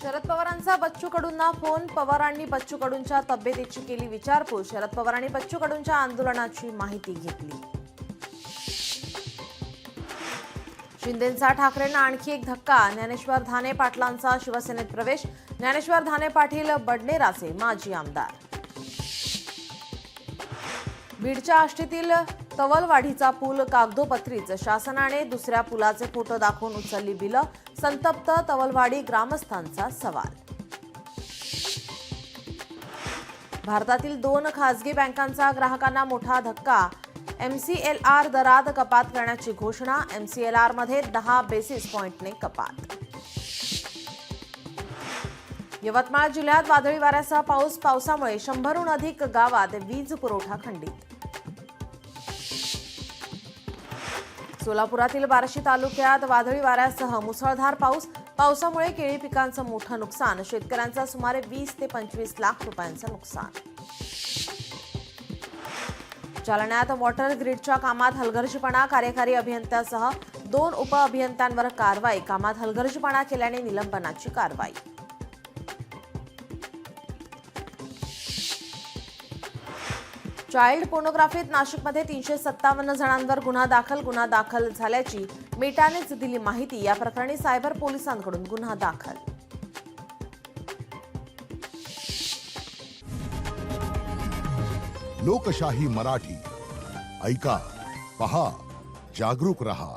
शरद पवारांचा बच्चू कडूंना फोन. पवारांनी बच्चू कडूंच्या तब्येतीची केली विचारपूस. शरद पवारांनी बच्चू कडूंच्या आंदोलनाची माहिती घेतली. शिंदेंचा ठाकरेंना आणखी एक धक्का. ज्ञानेश्वर धाने पाटलांचा शिवसेनेत प्रवेश. ज्ञानेश्वर धाने पाटील बडनेराचे माजी आमदार. बीडच्या आष्टीतील तवलवाढीचा पूल कागदोपत्रीच. शासनाने दुसऱ्या पुलाचे फोटो दाखवून उचलली बिलं. संतप्त तवलवाडी ग्रामस्थांचा सवाल. भारतातील 2 खासगी बँकांचा ग्राहकांना मोठा धक्का. MCLR दरात कपात करण्याची घोषणा. MCLR मध्ये 10 बेसिस पॉइंटने कपात. यवतमाळ जिल्ह्यात वादळी वाऱ्यासह पाऊस. पावसामुळे 100हून अधिक गावात वीज पुरवठा खंडित. सोलापुरातील बार्शी तालुक्यात वादळी वाऱ्यासह मुसळधार पाऊस. पावसामुळे केळी पिकांचं मोठं नुकसान. शेतकऱ्यांचं सुमारे 20 ते 25 लाख रुपयांचं नुकसान. जालन्यात वॉटर ग्रीडच्या कामात हलगर्जीपणा. कार्यकारी अभियंत्यासह 2 उपअभियंत्यांवर कारवाई. कामात हलगर्जीपणा केल्याने निलंबनाची कारवाई. चाइल्ड पोर्नोग्राफीत नाशिकमध्ये 357 जणांवर गुन्हा दाखल झाल्याची मेटानेच दिली माहिती. या प्रकरणी सायबर पोलिसांकडून गुन्हा दाखल. लोकशाही मराठी ऐका, पहा, जागरूक रहा.